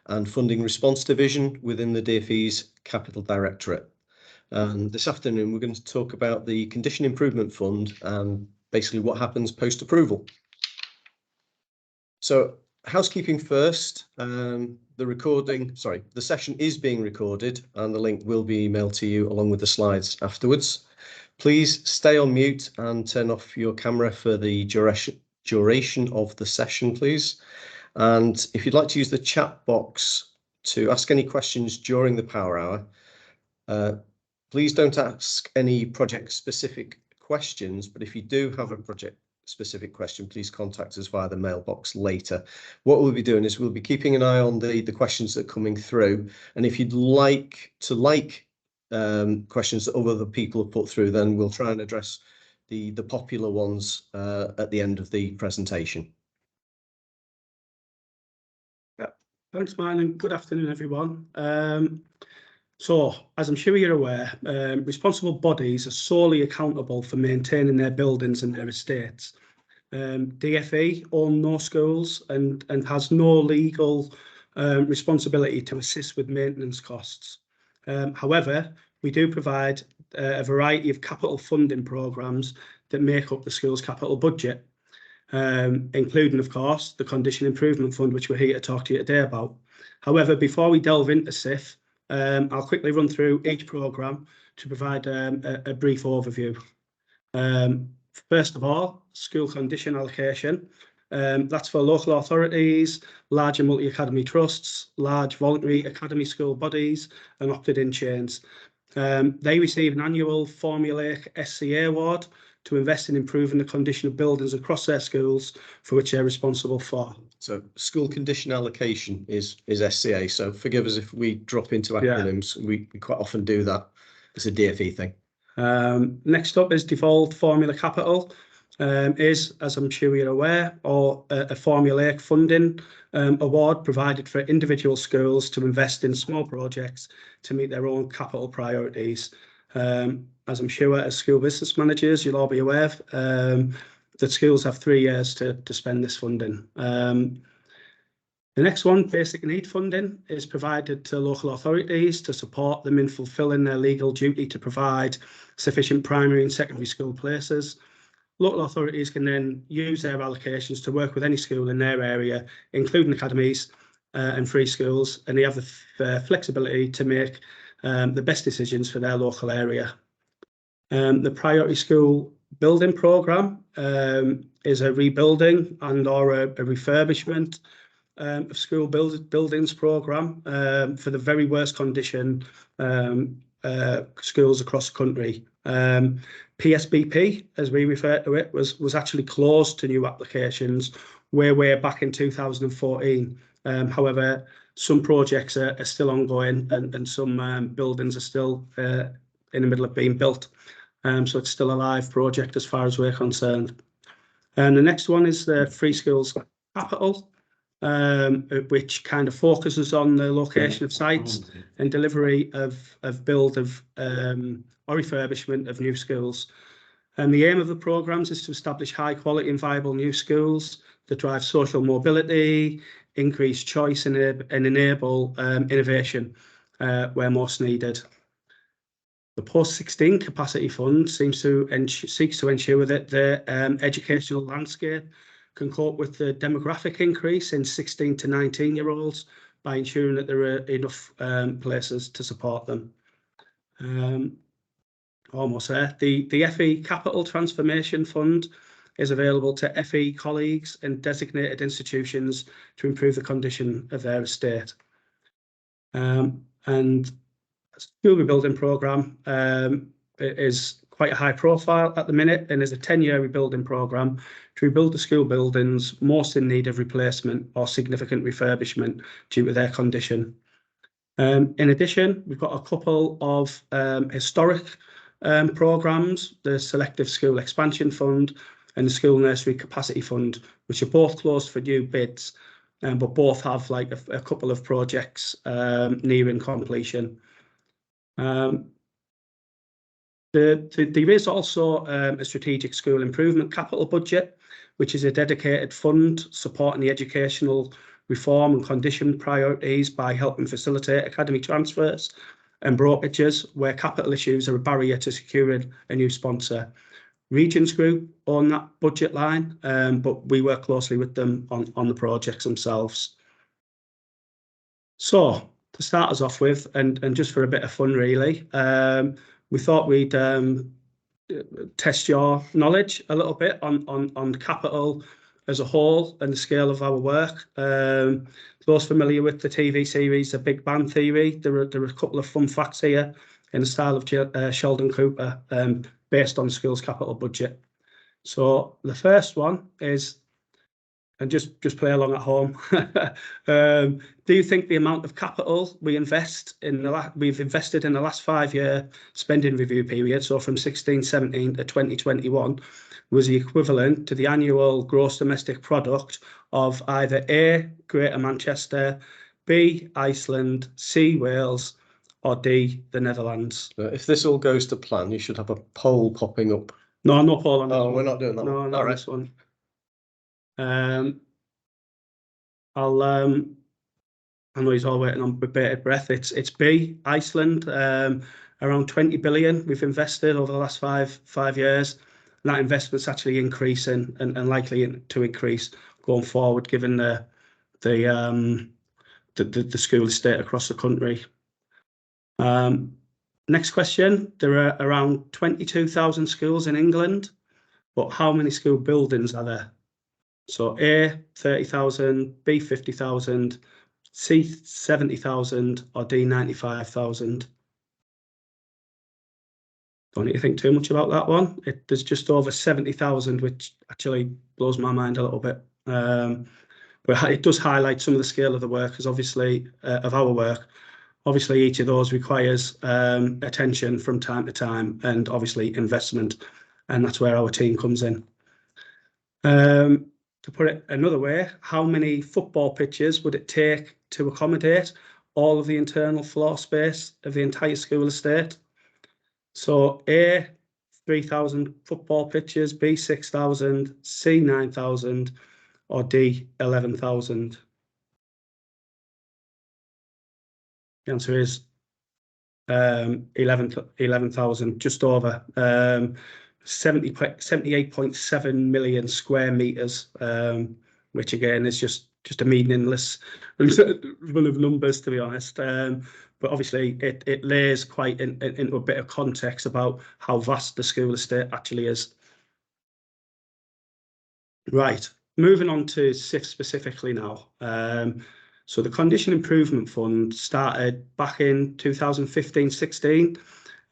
and Funding Response Division within the DfE's Capital Directorate. And this afternoon, we're going to talk about the Condition Improvement Fund and basically what happens post-approval. So, housekeeping first, the session is being recorded and the link will be emailed to you along with the slides afterwards. Please stay on mute and turn off your camera for the duration of the session, please. And if you'd like to use the chat box to ask any questions during the power hour, please don't ask any project-specific questions, but if you do have a project-specific question, please contact us via the mailbox later. What we'll be doing is we'll be keeping an eye on the questions that are coming through, and if you'd like questions that other people have put through, then we'll try and address the popular ones at the end of the presentation. Yeah. Thanks, Martin, and good afternoon, everyone. So, as I'm sure you're aware, responsible bodies are solely accountable for maintaining their buildings and their estates. DfE owns no schools and has no legal responsibility to assist with maintenance costs. However, we do provide a variety of capital funding programmes that make up the school's capital budget, including, of course, the Condition Improvement Fund, which we're here to talk to you today about. However, before we delve into CIF, I'll quickly run through each programme to provide a brief overview. First of all, school condition allocation. That's for local authorities, larger multi-academy trusts, large voluntary academy school bodies and opted-in chains. They receive an annual formulaic SCA award to invest in improving the condition of buildings across their schools for which they're responsible for. So school condition allocation is SCA, so forgive us if we drop into acronyms. Yeah. We quite often do that. It's a DfE thing. Next up is devolved formula capital. Is, as I'm sure you're aware, or a formulaic funding award provided for individual schools to invest in small projects to meet their own capital priorities. As I'm sure as school business managers, you'll all be aware that schools have 3 years to spend this funding. The next one, basic need funding, is provided to local authorities to support them in fulfilling their legal duty to provide sufficient primary and secondary school places. Local authorities can then use their allocations to work with any school in their area, including academies and free schools, and they have the flexibility to make the best decisions for their local area. The Priority School Building Programme is a rebuilding and or a refurbishment of school buildings programme for the very worst condition schools across the country. PSBP, as we refer to it, was actually closed to new applications way back in 2014. However, some projects are still ongoing and some buildings are still in the middle of being built. So it's still a live project as far as we're concerned. And the next one is the Free Schools Capital, which kind of focuses on the location of sites and delivery of build of or refurbishment of new schools. And the aim of the programmes is to establish high quality and viable new schools that drive social mobility, increase choice and enable innovation where most needed. The Post-16 Capacity Fund seeks to ensure that the educational landscape can cope with the demographic increase in 16 to 19-year-olds by ensuring that there are enough places to support them. Almost there. The FE Capital Transformation Fund is available to FE colleagues and designated institutions to improve the condition of their estate. And the School Rebuilding Programme is quite a high profile at the minute and is a 10-year rebuilding programme to rebuild the school buildings most in need of replacement or significant refurbishment due to their condition. In addition, we've got a couple of historic programmes, the Selective School Expansion Fund and the School Nursery Capacity Fund, which are both closed for new bids, but both have like a couple of projects nearing completion. There is also a strategic school improvement capital budget, which is a dedicated fund supporting the educational reform and condition priorities by helping facilitate academy transfers and brokerages where capital issues are a barrier to securing a new sponsor. Regions Group own that budget line, but we work closely with them on the projects themselves. So to start us off with, and just for a bit of fun really, we thought we'd test your knowledge a little bit on capital as a whole and the scale of our work. Those familiar with the TV series The Big Bang Theory, there are a couple of fun facts here in the style of Sheldon Cooper, based on the school's capital budget. So the first one is, and just play along at home. Do you think the amount of capital we've invested in the last 5-year spending review period, so from 16-17 to 2021, was the equivalent to the annual gross domestic product of either A, Greater Manchester, B, Iceland, C, Wales, or D, the Netherlands? If this all goes to plan, you should have a poll popping up. No poll on that. Oh, we're not doing that. No, one. not All right. this one. I know he's all waiting on bated breath. It's B, Iceland. Around 20 billion we've invested over the last five years. And that investment's actually increasing and likely to increase going forward, given the school estate across the country. Next question. There are around 22,000 schools in England, but how many school buildings are there? So A, 30,000, B, 50,000, C, 70,000, or D, 95,000. Don't need to think too much about that one. There's just over 70,000, which actually blows my mind a little bit. But it does highlight some of the scale of the work, because obviously, of our work. Obviously, each of those requires attention from time to time, and obviously investment, and that's where our team comes in. To put it another way, how many football pitches would it take to accommodate all of the internal floor space of the entire school estate? So A, 3,000 football pitches, B, 6,000, C, 9,000, or D, 11,000. The answer is 11,000, just over. 78.7 million square meters, which again is just a meaningless run of numbers, to be honest. But obviously it lays quite into a bit of context about how vast the school estate actually is. Right, moving on to SIF specifically now. So the Condition Improvement Fund started back in 2015-16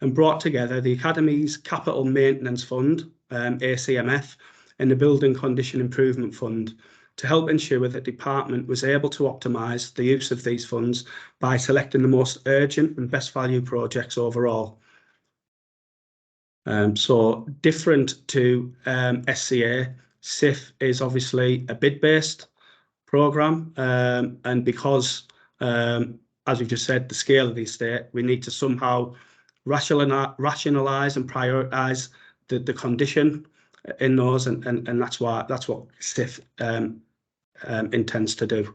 and brought together the Academy's Capital Maintenance Fund, ACMF, and the Building Condition Improvement Fund to help ensure that the department was able to optimise the use of these funds by selecting the most urgent and best value projects overall. So different to SCA, SIF is obviously a bid-based programme, and because, as we've just said, the scale of the estate, we need to somehow rationalise and prioritise the condition in those, and that's what SIF intends to do.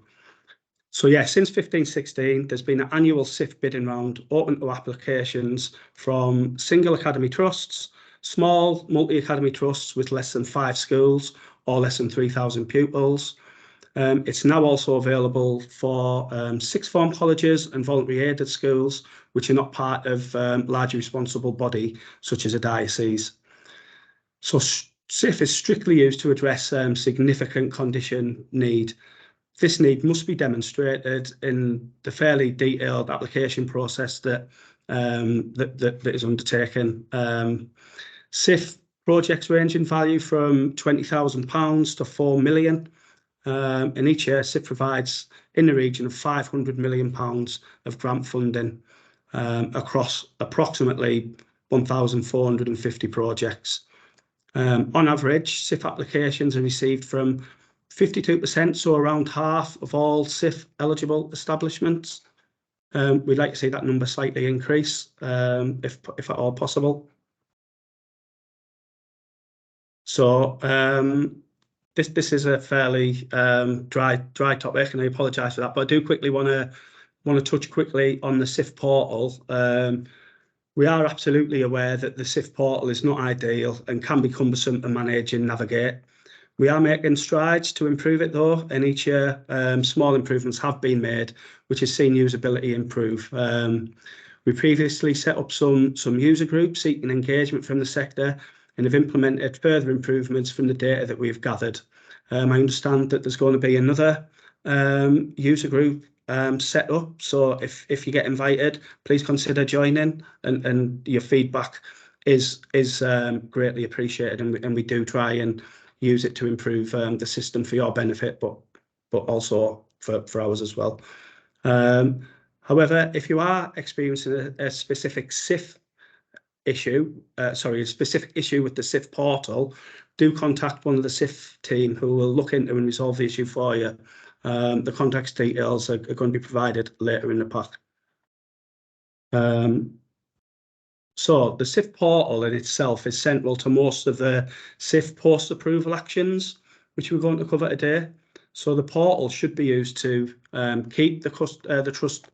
So yeah, since 15-16, there's been an annual SIF bidding round open to applications from single academy trusts, small multi-academy trusts with less than 5 schools or less than 3,000 pupils. It's now also available for sixth form colleges and voluntary aided schools, which are not part of largely responsible body such as a diocese. So SIF is strictly used to address significant condition need. This need must be demonstrated in the fairly detailed application process that is undertaken. SIF projects range in value from £20,000 to £4 million. And each year SIF provides in the region of £500 million of grant funding across approximately 1,450 projects. On average, SIF applications are received from 52%, so around half of all SIF eligible establishments. We'd like to see that number slightly increase, if at all possible. So this is a fairly dry topic, and I apologise for that. But I do quickly want to touch quickly on the SIF portal. We are absolutely aware that the SIF portal is not ideal and can be cumbersome to manage and navigate. We are making strides to improve it though, and each year small improvements have been made, which has seen usability improve. We previously set up some user groups seeking engagement from the sector and have implemented further improvements from the data that we've gathered. I understand that there's going to be another user group set up, so if you get invited, please consider joining, and your feedback is greatly appreciated, and we do try and use it to improve the system for your benefit, but also for ours as well. However, if you are experiencing a specific SIF issue, a specific issue with the SIF portal, do contact one of the SIF team who will look into and resolve the issue for you. The contact details are going to be provided later in the pack. So the SIF portal in itself is central to most of the SIF post-approval actions, which we're going to cover today. So the portal should be used to keep the trust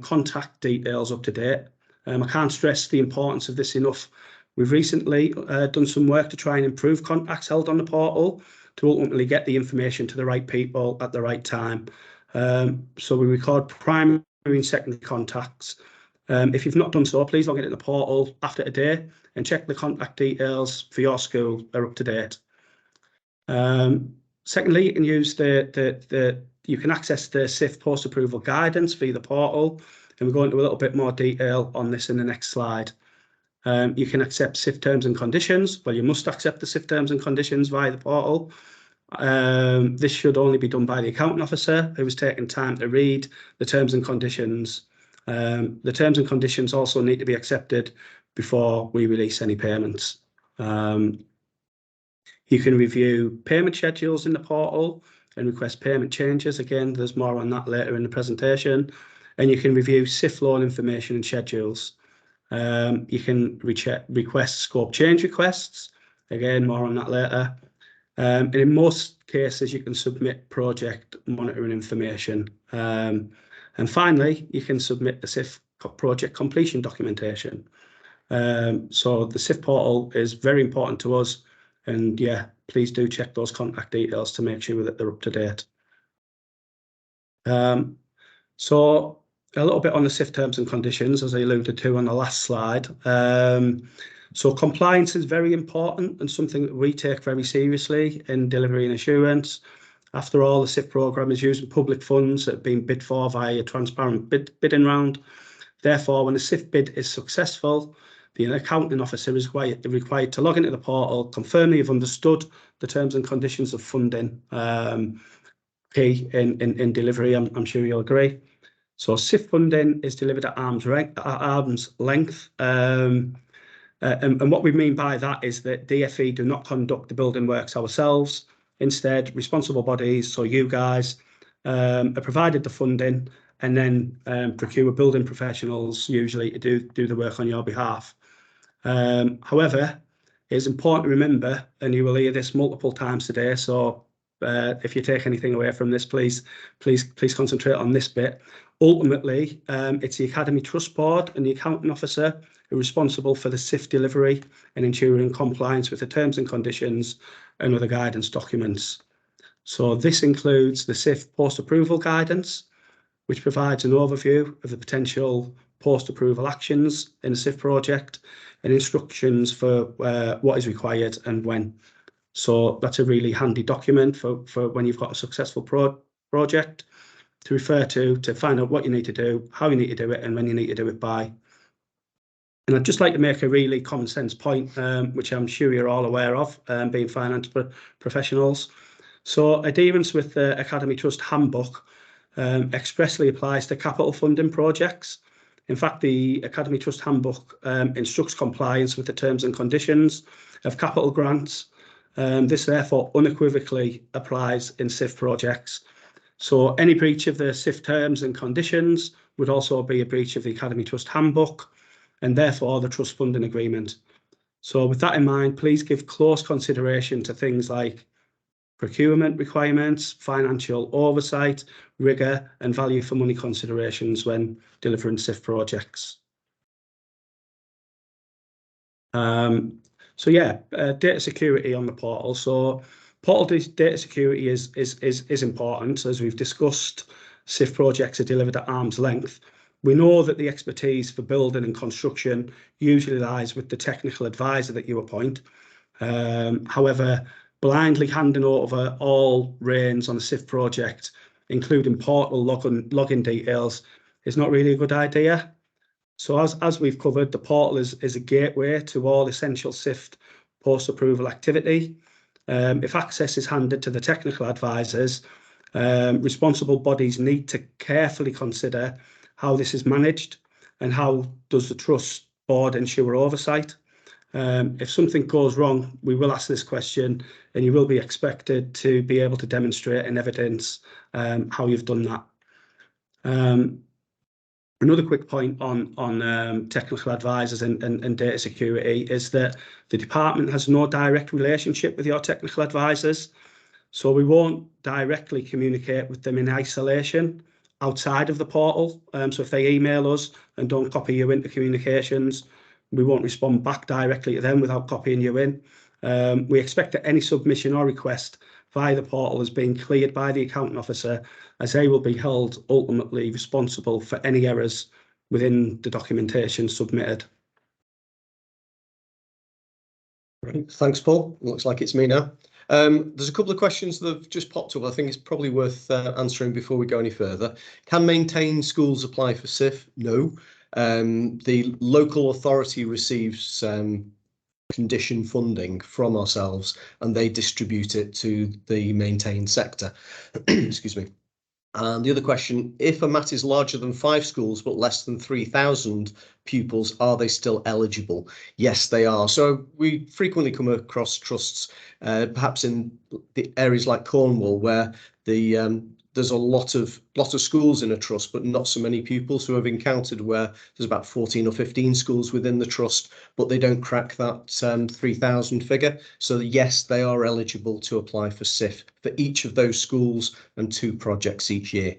contact details up to date. I can't stress the importance of this enough. We've recently done some work to try and improve contacts held on the portal to ultimately get the information to the right people at the right time. So we record primary and secondary contacts. If you've not done so, please log into the portal after today and check the contact details for your school are up to date. Secondly, you can use you can access the SIF post-approval guidance via the portal, and we'll go into a little bit more detail on this in the next slide. You can accept SIF terms and conditions. Well, you must accept the SIF terms and conditions via the portal. This should only be done by the accounting officer who has taken time to read the terms and conditions. The terms and conditions also need to be accepted before we release any payments. You can review payment schedules in the portal and request payment changes. Again, there's more on that later in the presentation. And you can review SIF loan information and schedules. You can request scope change requests. Again, more on that later. And in most cases, you can submit project monitoring information. And finally, you can submit the SIF project completion documentation. So the SIF portal is very important to us. And yeah, please do check those contact details to make sure that they're up to date. So a little bit on the SIF terms and conditions, as I alluded to on the last slide. So compliance is very important and something that we take very seriously in delivery and assurance. After all, the SIF programme is using public funds that have been bid for via a transparent bidding round. Therefore, when a SIF bid is successful, the accounting officer is required to log into the portal, confirm they've understood the terms and conditions of funding. Key in delivery, I'm sure you'll agree. So SIF funding is delivered at arm's length. And what we mean by that is that DfE do not conduct the building works ourselves. Instead, responsible bodies, so you guys, are provided the funding and then procure building professionals usually to do the work on your behalf. However, it's important to remember, and you will hear this multiple times today, so if you take anything away from this, please concentrate on this bit. Ultimately, it's the Academy Trust Board and the accounting officer who are responsible for the SIF delivery and ensuring compliance with the terms and conditions and other guidance documents. So this includes the SIF post-approval guidance, which provides an overview of the potential post-approval actions in a SIF project and instructions for what is required and when. So that's a really handy document for when you've got a successful project to refer to find out what you need to do, how you need to do it, and when you need to do it by. And I'd just like to make a really common sense point, which I'm sure you're all aware of, being finance professionals. So adherence with the Academy Trust Handbook expressly applies to capital funding projects. In fact, the Academy Trust Handbook instructs compliance with the terms and conditions of capital grants. This therefore unequivocally applies in SIF projects. So any breach of the SIF terms and conditions would also be a breach of the Academy Trust Handbook and therefore the trust funding agreement. So with that in mind, please give close consideration to things like procurement requirements, financial oversight, rigour and value for money considerations when delivering SIF projects. Data security on the portal. So portal data security is important. As we've discussed, SIF projects are delivered at arm's length. We know that the expertise for building and construction usually lies with the technical advisor that you appoint. However, blindly handing over all reins on a SIF project, including portal login details, is not really a good idea. So as we've covered, the portal is a gateway to all essential SIF post-approval activity. If access is handed to the technical advisors, responsible bodies need to carefully consider how this is managed and how does the trust board ensure oversight. If something goes wrong, we will ask this question and you will be expected to be able to demonstrate and evidence how you've done that. Another quick point on technical advisors and data security is that the department has no direct relationship with your technical advisors, so we won't directly communicate with them in isolation outside of the portal. So if they email us and don't copy you into communications, we won't respond back directly to them without copying you in. We expect that any submission or request via the portal is being cleared by the accounting officer, as they will be held ultimately responsible for any errors within the documentation submitted. Right. Thanks, Paul. Looks like it's me now. There's a couple of questions that have just popped up. I think it's probably worth answering before we go any further. Can maintained schools apply for SIF? No. The local authority receives condition funding from ourselves and they distribute it to the maintained sector. Excuse me. And the other question, if a MAT is larger than 5 schools but less than 3,000 pupils, are they still eligible? Yes, they are. So we frequently come across trusts, perhaps in the areas like Cornwall, where there's a lot of schools in a trust, but not so many pupils, who have encountered where there's about 14 or 15 schools within the trust, but they don't crack that 3,000 figure. So yes, they are eligible to apply for SIF for each of those schools and 2 projects each year.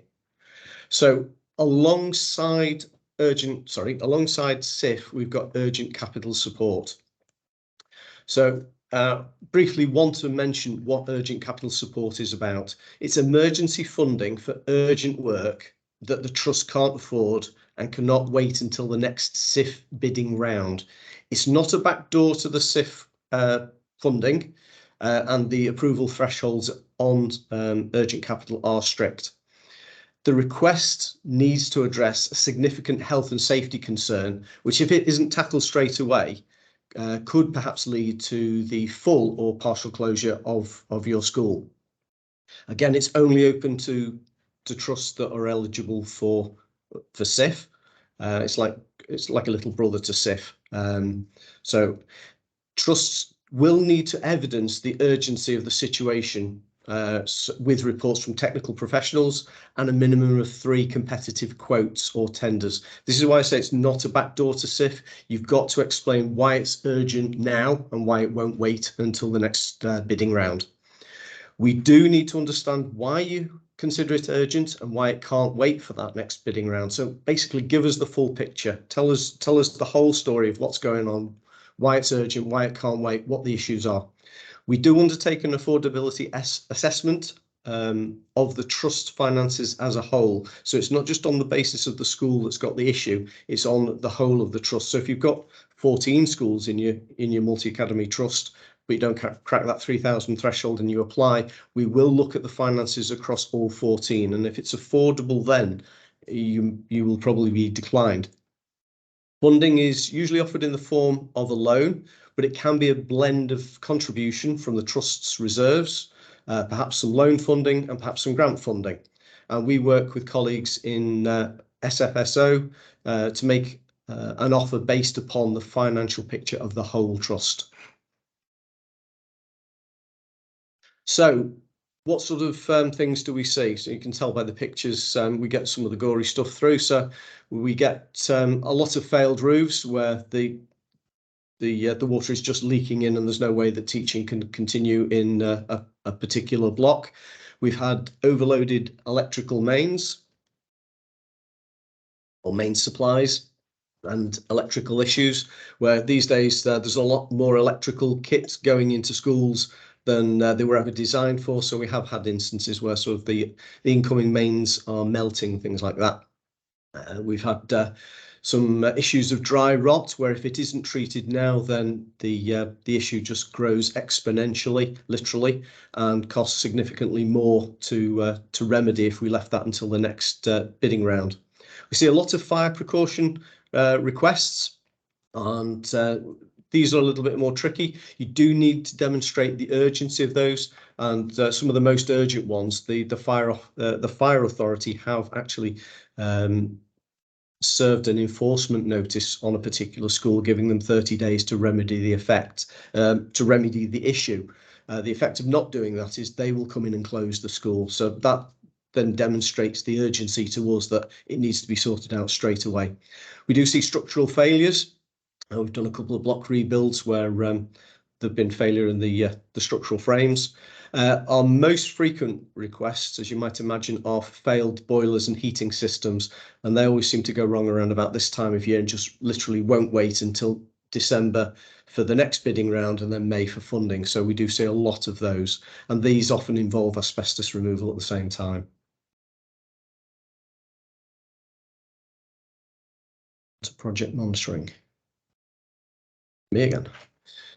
So alongside SIF, we've got urgent capital support. So briefly want to mention what urgent capital support is about. It's emergency funding for urgent work that the trust can't afford and cannot wait until the next SIF bidding round. It's not a backdoor to the SIF funding, and the approval thresholds on urgent capital are strict. The request needs to address a significant health and safety concern, which, if it isn't tackled straight away, could perhaps lead to the full or partial closure of your school. Again, it's only open to trusts that are eligible for SIF. It's like a little brother to SIF. So trusts will need to evidence the urgency of the situation with reports from technical professionals and a minimum of 3 competitive quotes or tenders. This is why I say it's not a backdoor to SIF. You've got to explain why it's urgent now and why it won't wait until the next bidding round. We do need to understand why you consider it urgent and why it can't wait for that next bidding round. So basically, give us the full picture. Tell us the whole story of what's going on, why it's urgent, why it can't wait, what the issues are. We do undertake an affordability assessment of the trust finances as a whole. So it's not just on the basis of the school that's got the issue, it's on the whole of the trust. So if you've got 14 schools in your multi-academy trust, but you don't crack that 3,000 threshold and you apply, we will look at the finances across all 14. And if it's affordable, then you will probably be declined. Funding is usually offered in the form of a loan, but it can be a blend of contribution from the trust's reserves, perhaps some loan funding and perhaps some grant funding. And we work with colleagues in SFSO to make an offer based upon the financial picture of the whole trust. So what sort of things do we see? So you can tell by the pictures, we get some of the gory stuff through. So we get a lot of failed roofs where the the water is just leaking in and there's no way that teaching can continue in a particular block. We've had overloaded electrical mains or main supplies and electrical issues, where these days there's a lot more electrical kits going into schools than they were ever designed for. So we have had instances where sort of the incoming mains are melting, things like that. We've had some issues of dry rot, where if it isn't treated now, then the issue just grows exponentially, literally, and costs significantly more to remedy if we left that until the next bidding round. We see a lot of fire precaution requests, and these are a little bit more tricky. You do need to demonstrate the urgency of those, and some of the most urgent ones, the fire authority have actually served an enforcement notice on a particular school, giving them 30 days to remedy the effect, to remedy the issue. The effect of not doing that is they will come in and close the school. So that then demonstrates the urgency to us that it needs to be sorted out straight away. We do see structural failures. We've done a couple of block rebuilds where there've been failure in the structural frames. Our most frequent requests, as you might imagine, are failed boilers and heating systems, and they always seem to go wrong around about this time of year and just literally won't wait until December for the next bidding round and then May for funding. So we do see a lot of those, and these often involve asbestos removal at the same time. To project monitoring. Me again.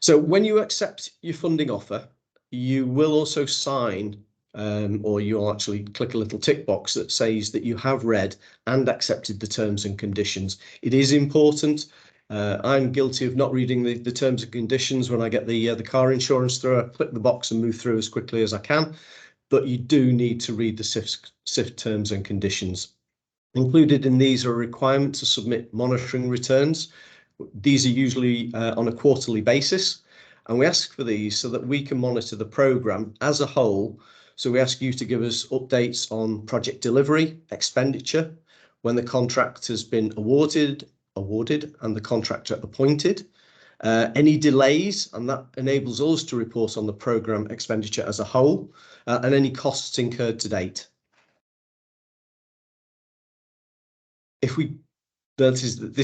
So when you accept your funding offer, you will also sign, or you'll actually click a little tick box that says that you have read and accepted the terms and conditions. It is important. I'm guilty of not reading the terms and conditions when I get the car insurance through. I click the box and move through as quickly as I can, but you do need to read the SIF terms and conditions. Included in these are a requirement to submit monitoring returns. These are usually on a quarterly basis, and we ask for these so that we can monitor the programme as a whole. So we ask you to give us updates on project delivery, expenditure, when the contract has been awarded and the contractor appointed, any delays, and that enables us to report on the programme expenditure as a whole, and any costs incurred to date. This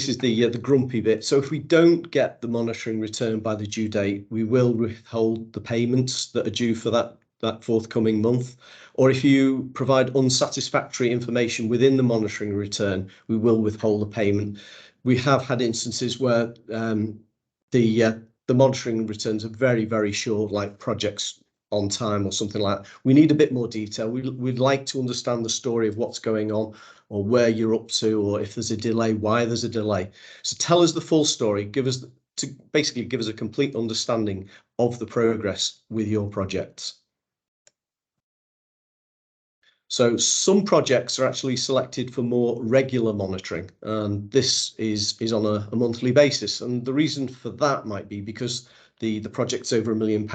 is the grumpy bit. So if we don't get the monitoring return by the due date, we will withhold the payments that are due for that forthcoming month. Or if you provide unsatisfactory information within the monitoring return, we will withhold the payment. We have had instances where the monitoring returns are very, very short, like projects on time or something like that. We need a bit more detail. We'd like to understand the story of what's going on, or where you're up to, or if there's a delay, why there's a delay. So tell us the full story. Basically give us a complete understanding of the progress with your projects. So some projects are actually selected for more regular monitoring, and this is on a monthly basis. And the reason for that might be because the project's over £1 million.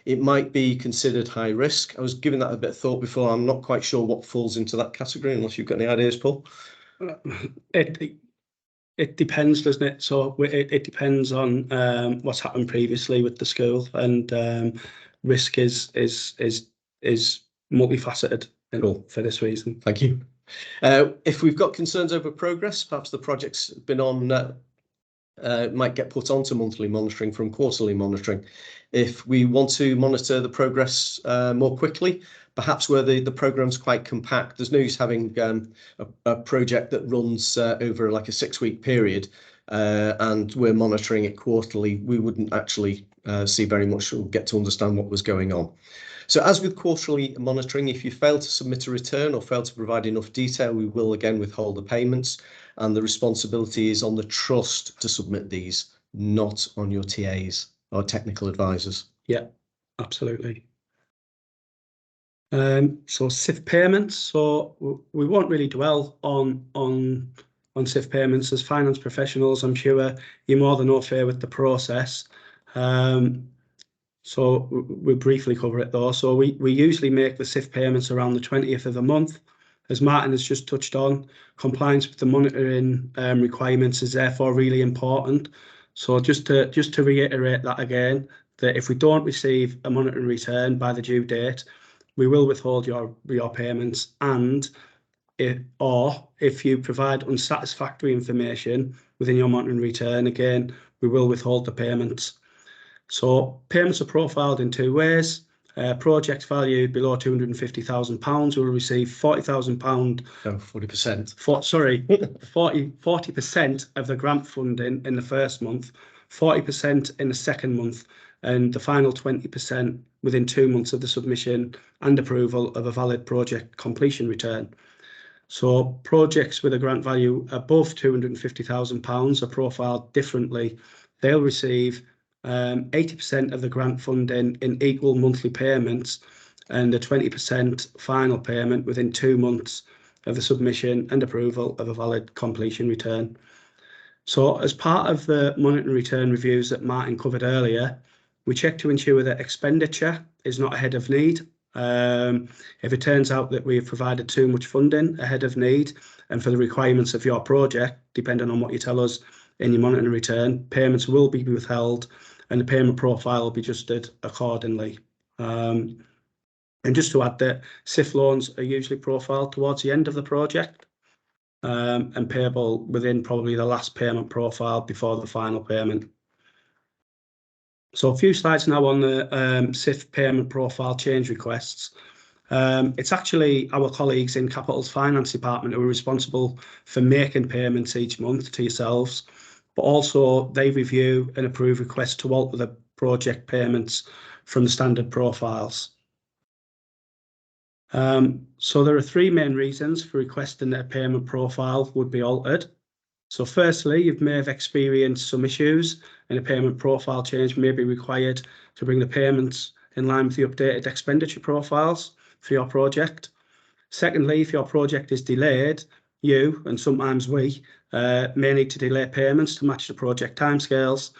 It might be considered high risk. I was giving that a bit of thought before. I'm not quite sure what falls into that category, unless you've got any ideas, Paul. It depends, doesn't it? So it depends on what's happened previously with the school, and risk is multifaceted. Cool. For this reason. Thank you. If we've got concerns over progress, perhaps the project's been on, might get put onto monthly monitoring from quarterly monitoring. If we want to monitor the progress more quickly, perhaps where the programme's quite compact, there's no use having a project that runs over like a 6-week period, and we're monitoring it quarterly. We wouldn't actually see very much or get to understand what was going on. So as with quarterly monitoring, if you fail to submit a return or fail to provide enough detail, we will again withhold the payments, and the responsibility is on the trust to submit these, not on your TAs or technical advisors. Yeah, absolutely. So SIF payments. So we won't really dwell on SIF payments as finance professionals. I'm sure you're more than au fait with the process. So we'll briefly cover it though. So we usually make the SIF payments around the 20th of the month. As Martin has just touched on, compliance with the monitoring requirements is therefore really important. So just to reiterate that again, that if we don't receive a monitoring return by the due date, we will withhold your payments, and if you provide unsatisfactory information within your monitoring return, again, we will withhold the payments. So payments are profiled in two ways. Projects valued below £250,000 will receive £40,000. No, 40%. 40% of the grant funding in the first month, 40% in the second month, and the final 20% within 2 months of the submission and approval of a valid project completion return. So projects with a grant value above £250,000 are profiled differently. They'll receive 80% of the grant funding in equal monthly payments and a 20% final payment within 2 months of the submission and approval of a valid completion return. So as part of the monitoring return reviews that Martin covered earlier, we check to ensure that expenditure is not ahead of need. If it turns out that we've provided too much funding ahead of need and for the requirements of your project, depending on what you tell us in your monitoring return, payments will be withheld and the payment profile will be adjusted accordingly. And just to add that SIF loans are usually profiled towards the end of the project and payable within probably the last payment profile before the final payment. So a few slides now on the SIF payment profile change requests. It's actually our colleagues in Capital's Finance Department who are responsible for making payments each month to yourselves, but also they review and approve requests to alter the project payments from the standard profiles. So there are 3 main reasons for requesting that a payment profile would be altered. So firstly, you may have experienced some issues and a payment profile change may be required to bring the payments in line with the updated expenditure profiles for your project. Secondly, if your project is delayed, you, and sometimes we, may need to delay payments to match the project timescales.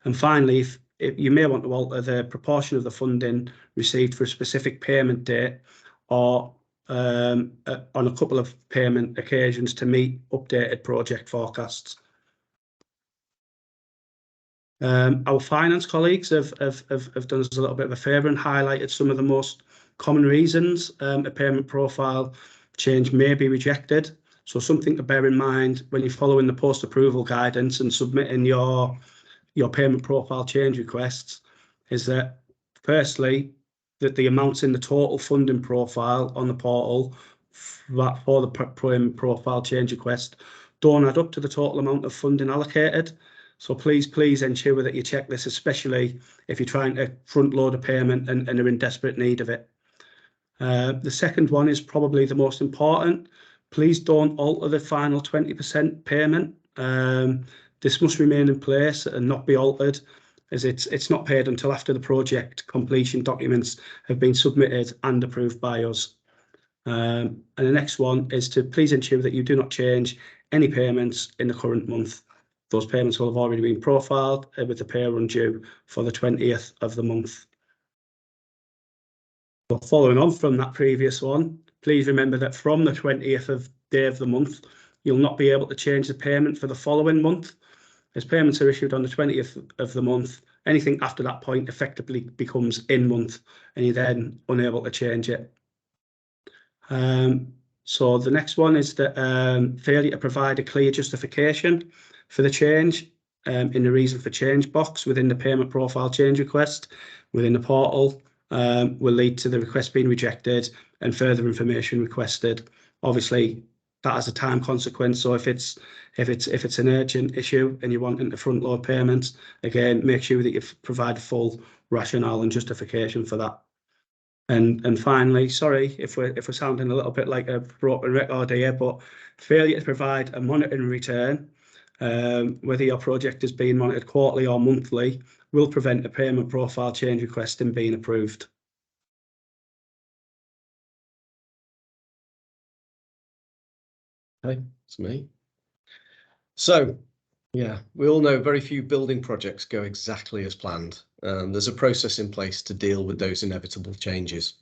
And finally, if you may want to alter the proportion of the funding received for a specific payment date or on a couple of payment occasions to meet updated project forecasts. Our finance colleagues have done us a little bit of a favour and highlighted some of the most common reasons a payment profile change may be rejected. So something to bear in mind when you're following the post-approval guidance and submitting your payment profile change requests is that, firstly, that the amounts in the total funding profile on the portal for the payment profile change request don't add up to the total amount of funding allocated. So please ensure that you check this, especially if you're trying to front load a payment and are in desperate need of it. The second one is probably the most important. Please don't alter the final 20% payment. This must remain in place and not be altered, as it's not paid until after the project completion documents have been submitted and approved by us. And the next one is to please ensure that you do not change any payments in the current month. Those payments will have already been profiled with the pay run due for the 20th of the month. So following on from that previous one, please remember that from the 20th day of the month, you'll not be able to change the payment for the following month. As payments are issued on the 20th of the month, anything after that point effectively becomes in month and you're then unable to change it. So the next one is the failure to provide a clear justification for the change in the reason for change box within the payment profile change request within the portal will lead to the request being rejected and further information requested. Obviously, that has a time consequence. So if it's an urgent issue and you want to front load payments, again, make sure that you provide full rationale and justification for that. And finally, sorry if we're sounding a little bit like a broken record here, but failure to provide a monitoring return, whether your project is being monitored quarterly or monthly, will prevent a payment profile change request in being approved. Okay, it's me. So, yeah, we all know very few building projects go exactly as planned. There's a process in place to deal with those inevitable changes.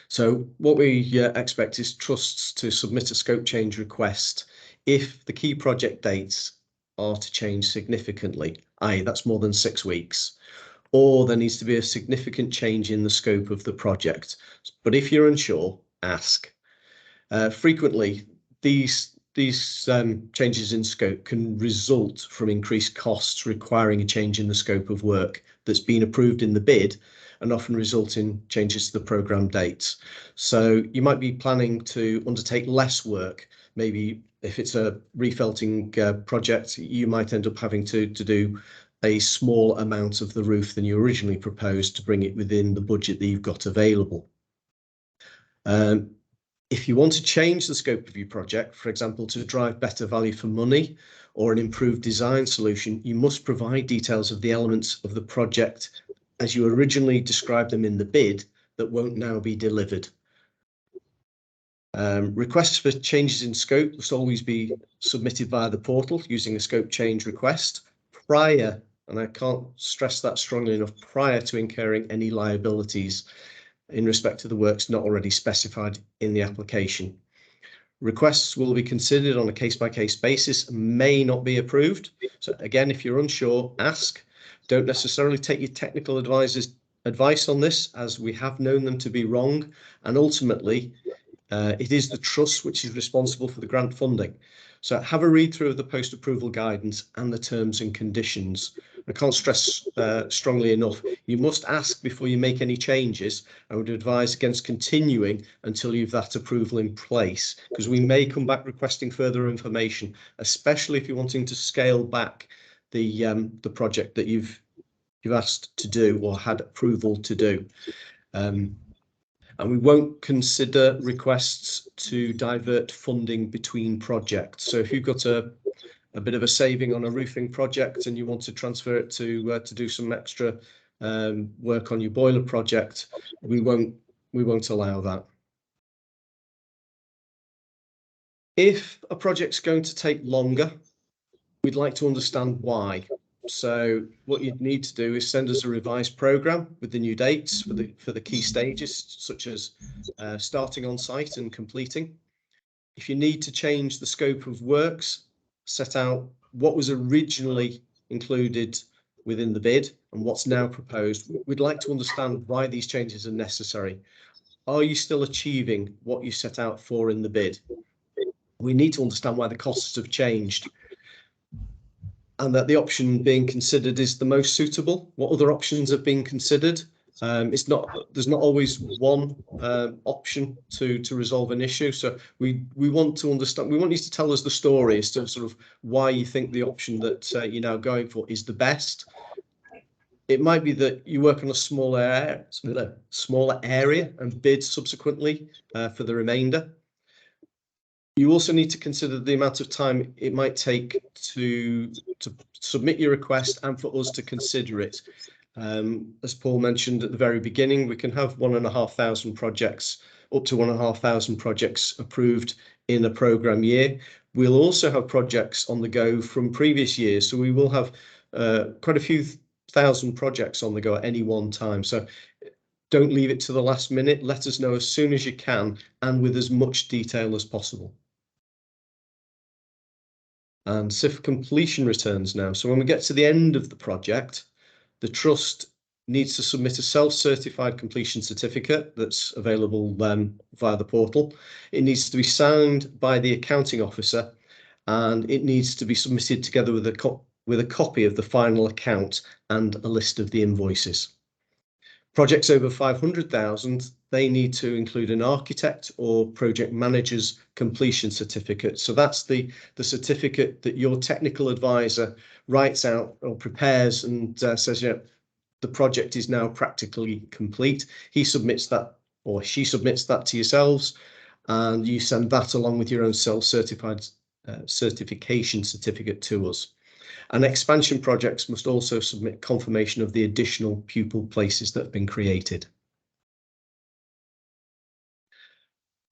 So what we expect is trusts to submit a scope change request if the key project dates are to change significantly, i.e. that's more than 6 weeks, or there needs to be a significant change in the scope of the project. But if you're unsure, ask. Frequently, these changes in scope can result from increased costs requiring a change in the scope of work that's been approved in the bid, and often result in changes to the programme dates. So you might be planning to undertake less work. Maybe if it's a refelting project, you might end up having to do a small amount of the roof than you originally proposed to bring it within the budget that you've got available. If you want to change the scope of your project, for example, to drive better value for money or an improved design solution, you must provide details of the elements of the project as you originally described them in the bid that won't now be delivered. Requests for changes in scope must always be submitted via the portal using a scope change request prior, and I can't stress that strongly enough, prior to incurring any liabilities in respect to the works not already specified in the application. Requests will be considered on a case-by-case basis and may not be approved. So again, if you're unsure, ask. Don't necessarily take your technical advisor's advice on this, as we have known them to be wrong. And ultimately, it is the trust which is responsible for the grant funding. So have a read through of the post-approval guidance and the terms and conditions. I can't stress strongly enough, you must ask before you make any changes. I would advise against continuing until you've that approval in place, because we may come back requesting further information, especially if you're wanting to scale back the project that you've asked to do or had approval to do. And we won't consider requests to divert funding between projects. So if you've got a bit of a saving on a roofing project and you want to transfer it to do some extra work on your boiler project, we won't allow that. If a project's going to take longer, we'd like to understand why. So what you'd need to do is send us a revised programme with the new dates for the key stages, such as starting on site and completing. If you need to change the scope of works, set out what was originally included within the bid and what's now proposed. We'd like to understand why these changes are necessary. Are you still achieving what you set out for in the bid? We need to understand why the costs have changed, and that the option being considered is the most suitable. What other options have been considered? There's not always one option to resolve an issue. So we want to understand. We want you to tell us the story as to sort of why you think the option that you're now going for is the best. It might be that you work on a smaller area and bid subsequently for the remainder. You also need to consider the amount of time it might take to submit your request and for us to consider it. As Paul mentioned at the very beginning, we can have 1,500 projects, up to 1,500 projects approved in a programme year. We'll also have projects on the go from previous years, so we will have quite a few thousand projects on the go at any one time. So don't leave it to the last minute. Let us know as soon as you can and with as much detail as possible. And SIF completion returns now. So when we get to the end of the project, the trust needs to submit a self-certified completion certificate that's available via the portal. It needs to be signed by the accounting officer, and it needs to be submitted together with a copy of the final account and a list of the invoices. Projects over 500,000, they need to include an architect or project manager's completion certificate. So that's the certificate that your technical advisor writes out or prepares and says, yeah, the project is now practically complete. He submits that, or she submits that to yourselves, and you send that along with your own self-certified certification certificate to us. And expansion projects must also submit confirmation of the additional pupil places that have been created.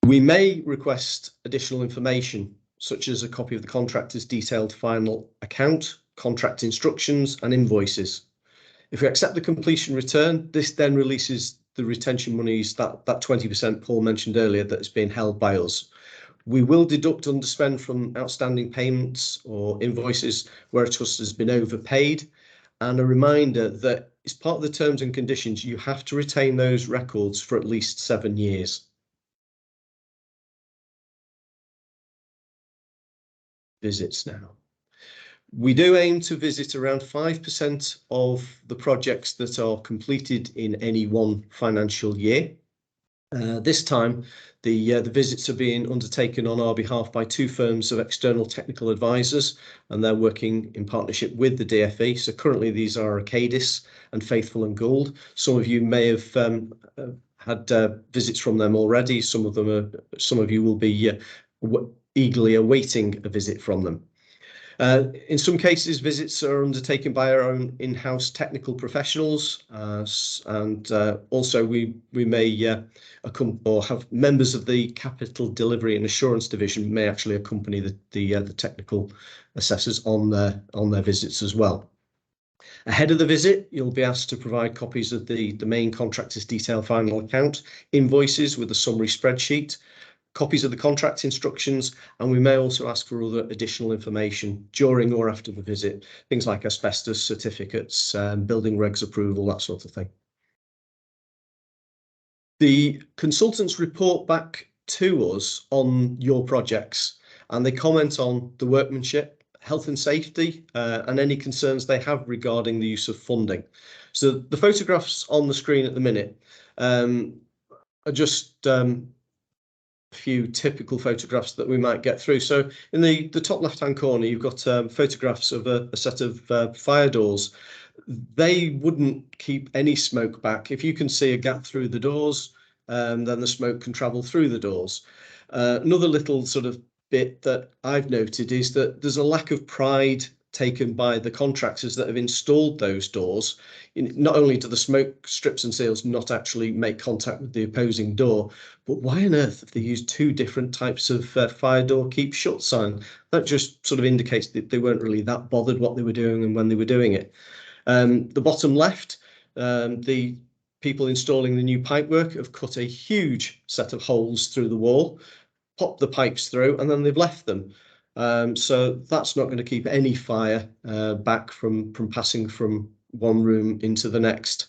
We may request additional information, such as a copy of the contractor's detailed final account, contract instructions, and invoices. If we accept the completion return, this then releases the retention monies, that 20% Paul mentioned earlier that has been held by us. We will deduct underspend from outstanding payments or invoices where a trust has been overpaid. And a reminder that as part of the terms and conditions, you have to retain those records for at least 7 years. Visits now. We do aim to visit around 5% of the projects that are completed in any one financial year. This time, the visits are being undertaken on our behalf by 2 firms of external technical advisors, and they're working in partnership with the DFE. So currently these are Arcadis and Faithful and Gould. Some of you may have had visits from them already. Some of you will be eagerly awaiting a visit from them. In some cases, visits are undertaken by our own in-house technical professionals, and also we may or have members of the Capital Delivery and Assurance Division may actually accompany the technical assessors on their visits as well. Ahead of the visit, you'll be asked to provide copies of the main contractor's detailed final account, invoices with a summary spreadsheet, copies of the contract instructions, and we may also ask for other additional information during or after the visit, things like asbestos certificates, building regs approval, that sort of thing. The consultants report back to us on your projects, and they comment on the workmanship, health and safety, and any concerns they have regarding the use of funding. So the photographs on the screen at the minute are just few typical photographs that we might get through. So in the top left-hand corner, you've got photographs of a set of fire doors. They wouldn't keep any smoke back. If you can see a gap through the doors, then the smoke can travel through the doors. Another little sort of bit that I've noted is that there's a lack of pride taken by the contractors that have installed those doors. Not only do the smoke strips and seals not actually make contact with the opposing door, but why on earth have they used 2 different types of fire door keep shut sign? That just sort of indicates that they weren't really that bothered what they were doing and when they were doing it. The bottom left, the people installing the new pipework have cut a huge set of holes through the wall, popped the pipes through, and then they've left them. So that's not going to keep any fire back from passing from one room into the next.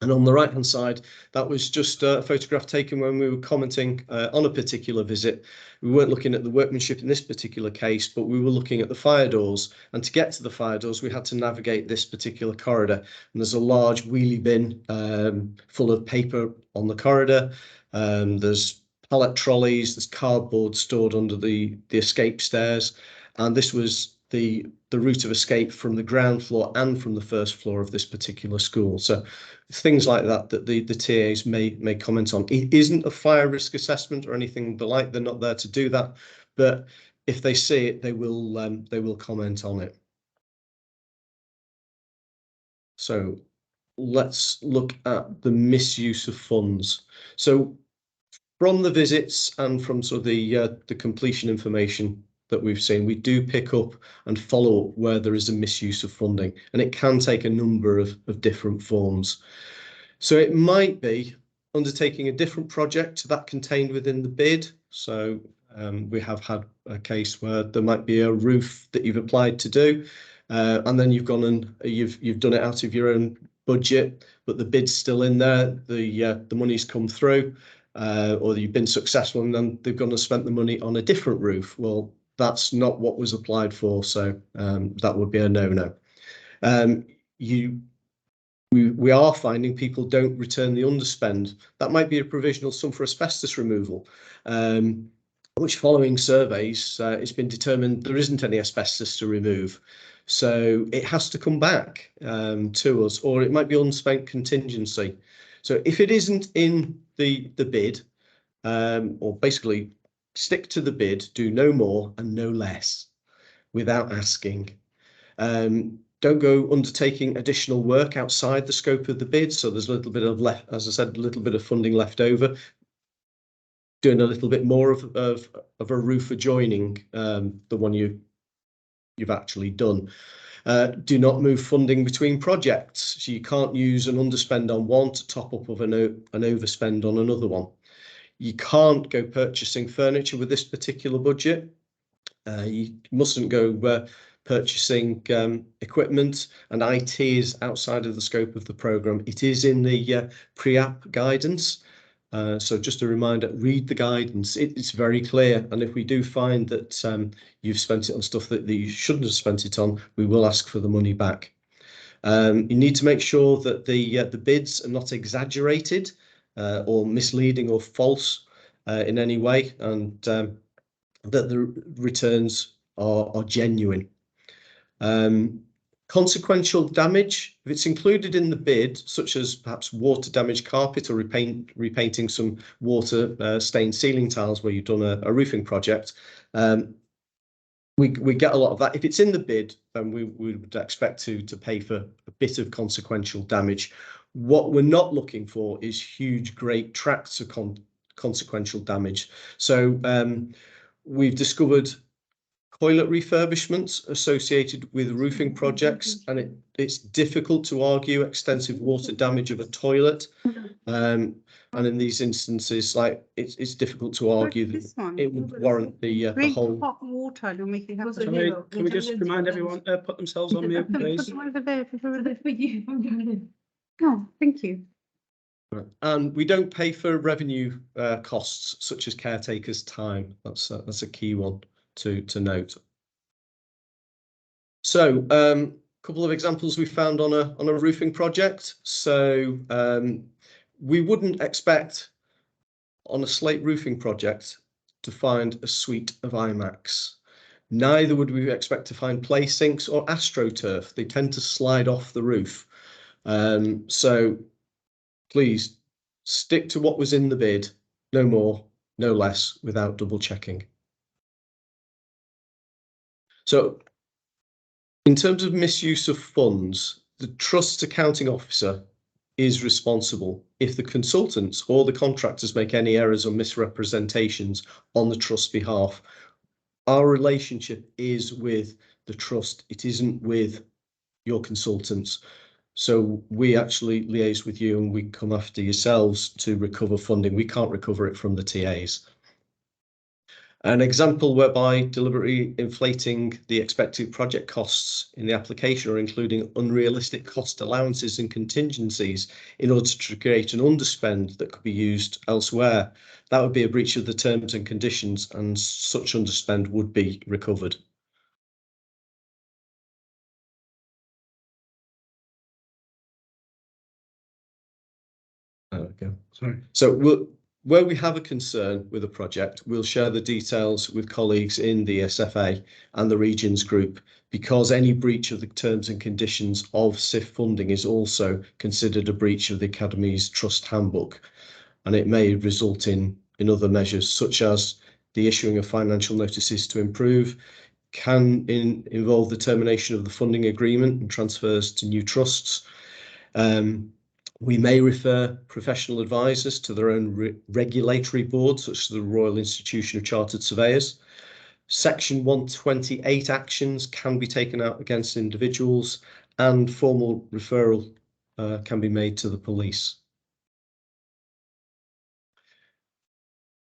And on the right hand side, that was just a photograph taken when we were commenting on a particular visit. We weren't looking at the workmanship in this particular case, but we were looking at the fire doors. And to get to the fire doors, we had to navigate this particular corridor. And there's a large wheelie bin full of paper on the corridor. There's pallet trolleys, there's cardboard stored under the escape stairs, and this was the route of escape from the ground floor and from the first floor of this particular school. So things like that the TAs may comment on. It isn't a fire risk assessment or anything the like. They're not there to do that, but if they see it, they will comment on it. So let's look at the misuse of funds. So from the visits and from sort of the completion information that we've seen, we do pick up and follow up where there is a misuse of funding, and it can take a number of different forms. So it might be undertaking a different project to that contained within the bid. So we have had a case where there might be a roof that you've applied to do, and then you've gone and you've done it out of your own budget, but the bid's still in there, the money's come through. Or you've been successful and then they've gone and spent the money on a different roof. Well, that's not what was applied for, so that would be a no-no. We are finding people don't return the underspend. That might be a provisional sum for asbestos removal, which following surveys, it's been determined there isn't any asbestos to remove. So it has to come back to us, or it might be unspent contingency. So if it isn't in the bid, or basically stick to the bid, do no more and no less without asking. Don't go undertaking additional work outside the scope of the bid. So there's a little bit of as I said, a little bit of funding left over. Doing a little bit more of a roof adjoining the one you've actually done. Do not move funding between projects. So you can't use an underspend on one to top up of an overspend on another one. You can't go purchasing furniture with this particular budget. You mustn't go purchasing equipment, and IT is outside of the scope of the programme. It is in the pre-app guidance. So just a reminder, read the guidance. It's very clear. And if we do find that you've spent it on stuff that you shouldn't have spent it on, we will ask for the money back. You need to make sure that the bids are not exaggerated or misleading or false in any way, and that the returns are genuine. Consequential damage, if it's included in the bid, such as perhaps water damage carpet or repainting some water stained ceiling tiles where you've done a roofing project, we get a lot of that. If it's in the bid, then we would expect to pay for a bit of consequential damage. What we're not looking for is huge, great tracts of consequential damage. So we've discovered toilet refurbishments associated with roofing projects, and it's difficult to argue extensive water damage of a toilet. And in these instances, like it's difficult to argue that it would warrant the whole. Hot water, you'll make it happen. Sorry, can we just remind everyone to put themselves on mute, please? Put them over there for you. Oh, thank you. And we don't pay for revenue costs such as caretakers' time. That's a key one to note. So a couple of examples we found on a roofing project. So we wouldn't expect on a slate roofing project to find a suite of IMAX. Neither would we expect to find play sinks or AstroTurf. They tend to slide off the roof. So please stick to what was in the bid, no more, no less, without double checking. So in terms of misuse of funds, the Trust's accounting officer is responsible if the consultants or the contractors make any errors or misrepresentations on the Trust's behalf. Our relationship is with the Trust. It isn't with your consultants. So we actually liaise with you and we come after yourselves to recover funding. We can't recover it from the TAs. An example whereby deliberately inflating the expected project costs in the application or including unrealistic cost allowances and contingencies in order to create an underspend that could be used elsewhere. That would be a breach of the terms and conditions, and such underspend would be recovered. There we go. Sorry. So where we have a concern with a project, we'll share the details with colleagues in the SFA and the Regions Group, because any breach of the terms and conditions of SIF funding is also considered a breach of the Academy's Trust Handbook, and it may result in other measures such as the issuing of financial notices to improve, can involve the termination of the funding agreement and transfers to new trusts. We may refer professional advisors to their own regulatory board, such as the Royal Institution of Chartered Surveyors. Section 128 actions can be taken out against individuals, and formal referral can be made to the police.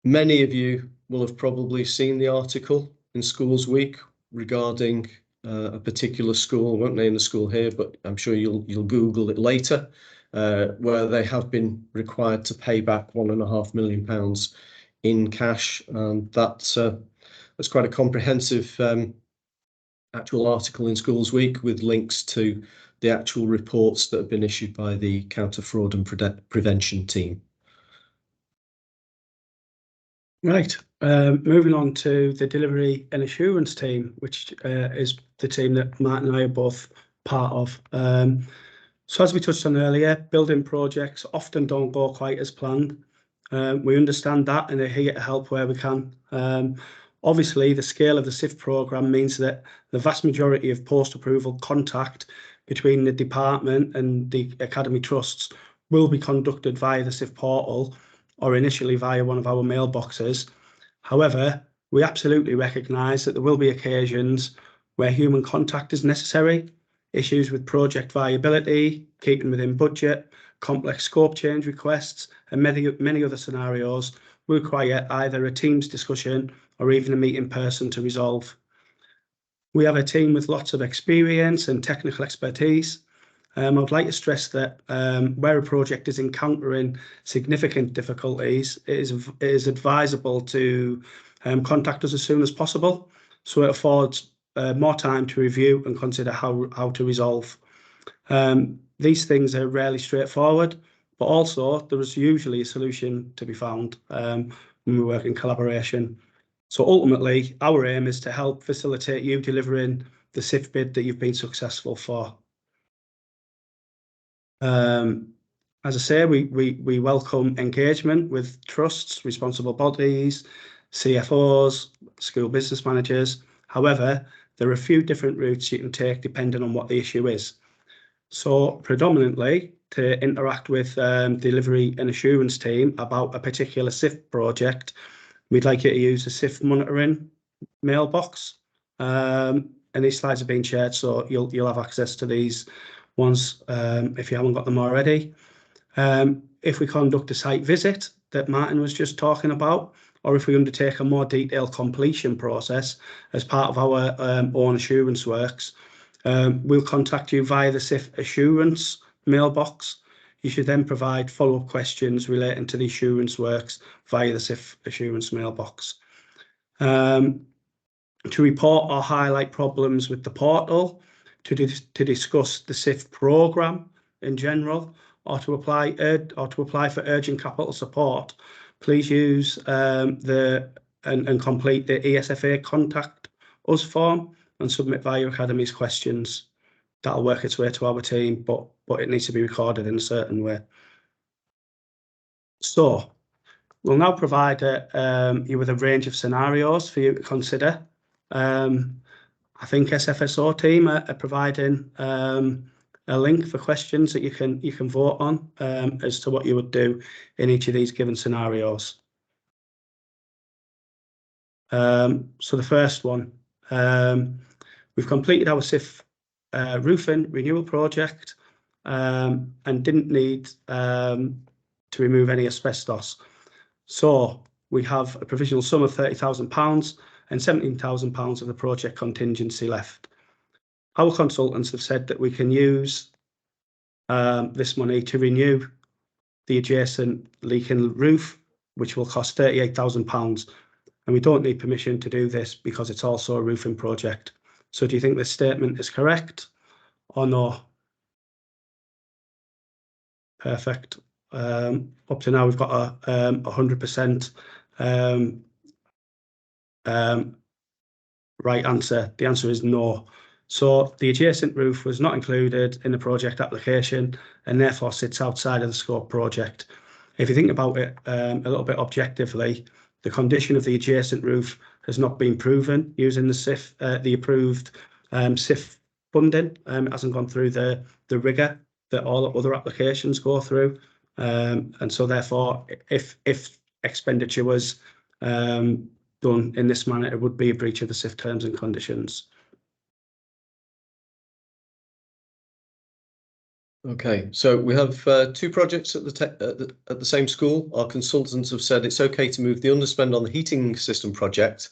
Many of you will have probably seen the article in Schools Week regarding a particular school. I won't name the school here, but I'm sure you'll Google it later. Where they have been required to pay back £1.5 million in cash, and that's quite a comprehensive actual article in Schools Week with links to the actual reports that have been issued by the Counter Fraud and Prevention team. Right, moving on to the Delivery and Assurance team, which is the team that Mark and I are both part of. So as we touched on earlier, building projects often don't go quite as planned. We understand that and are here to help where we can. Obviously, the scale of the SIF programme means that the vast majority of post-approval contact between the department and the Academy trusts will be conducted via the SIF portal or initially via one of our mailboxes. However, we absolutely recognise that there will be occasions where human contact is necessary. Issues with project viability, keeping within budget, complex scope change requests, and many other scenarios will require either a Teams discussion or even a meet in person to resolve. We have a team with lots of experience and technical expertise. I would like to stress that where a project is encountering significant difficulties, it is advisable to contact us as soon as possible, so it affords more time to review and consider how to resolve. These things are rarely straightforward, but also there is usually a solution to be found when we work in collaboration. So ultimately, our aim is to help facilitate you delivering the SIF bid that you've been successful for. As I say, we welcome engagement with trusts, responsible bodies, CFOs, school business managers. However, there are a few different routes you can take depending on what the issue is. So predominantly to interact with delivery and assurance team about a particular SIF project, we'd like you to use the SIF monitoring mailbox. And these slides have been shared, so you'll have access to these ones if you haven't got them already. If we conduct a site visit that Martin was just talking about, or if we undertake a more detailed completion process as part of our own assurance works, we'll contact you via the SIF assurance mailbox. You should then provide follow-up questions relating to the assurance works via the SIF assurance mailbox. To report or highlight problems with the portal, to discuss the SIF programme in general, or to apply for urgent capital support, please use and complete the ESFA contact us form and submit via Academy's questions. That'll work its way to our team, but it needs to be recorded in a certain way. So we'll now provide you with a range of scenarios for you to consider. I think SFSO team are providing a link for questions that you can vote on as to what you would do in each of these given scenarios. So the first one, we've completed our SIF roofing renewal project and didn't need to remove any asbestos. So we have a provisional sum of £30,000 and £17,000 of the project contingency left. Our consultants have said that we can use this money to renew the adjacent leaking roof, which will cost £38,000. And we don't need permission to do this because it's also a roofing project. So do you think this statement is correct or no? Perfect. Up to now, we've got a 100% right answer. The answer is no. So the adjacent roof was not included in the project application and therefore sits outside of the scope project. If you think about it a little bit objectively, the condition of the adjacent roof has not been proven using the SIF, the approved SIF funding. It hasn't gone through the rigor that all other applications go through. And so therefore, if expenditure was done in this manner, it would be a breach of the SIF terms and conditions. Okay, so we have two projects at the same school. Our consultants have said it's okay to move the underspend on the heating system project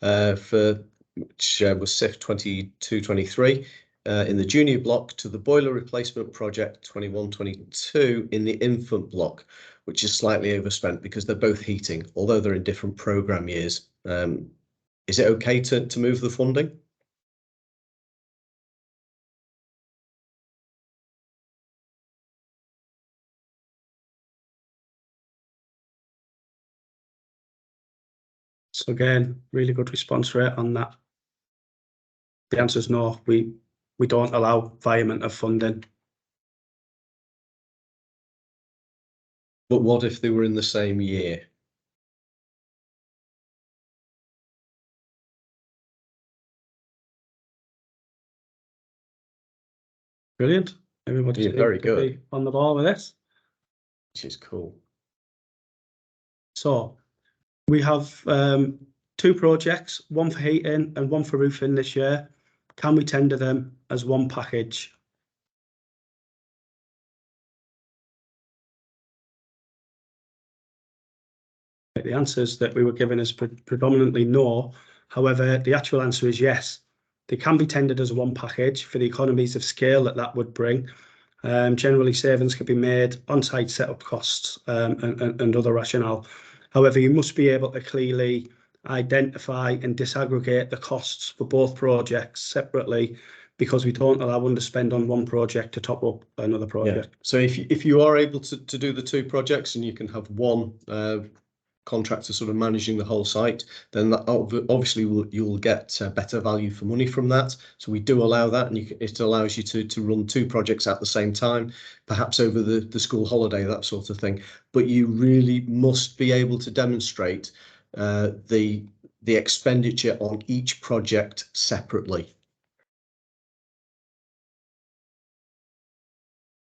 which was SIF 22-23 in the junior block to the boiler replacement project 21-22 in the infant block, which is slightly overspent because they're both heating, although they're in different programme years. Is it okay to move the funding? So again, really good response rate on that. The answer is no. We don't allow environment of funding. But what if they were in the same year? Brilliant. Everybody's very good on the ball with this. Which is cool. So we have two projects, one for heating and one for roofing this year. Can we tender them as one package? The answers that we were given is predominantly no. However, the actual answer is yes. They can be tendered as one package for the economies of scale that would bring. Generally, savings can be made on-site setup costs and other rationale. However, you must be able to clearly identify and disaggregate the costs for both projects separately, because we don't allow underspend on one project to top up another project. Yeah. So if you are able to do the two projects and you can have one contractor sort of managing the whole site, then that obviously you'll get better value for money from that. So we do allow that, and it allows you to run two projects at the same time, perhaps over the school holiday, that sort of thing. But you really must be able to demonstrate the expenditure on each project separately.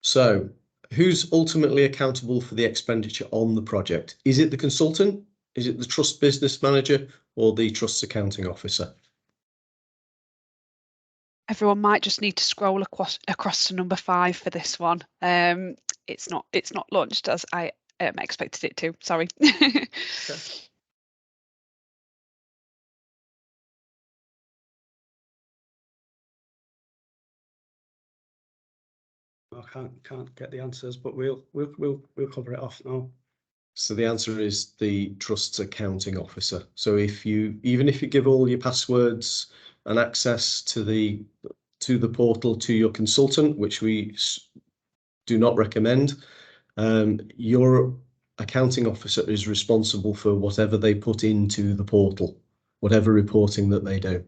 So who's ultimately accountable for the expenditure on the project? Is it the consultant? Is it the trust business manager, or the trust's accounting officer? Everyone might just need to scroll across to number 5 for this one. It's not launched as I expected it to. Sorry. Okay. I can't get the answers, but we'll cover it off now. So the answer is the trust's accounting officer. So even if you give all your passwords and access to the portal to your consultant, which we do not recommend, your accounting officer is responsible for whatever they put into the portal, whatever reporting that they do.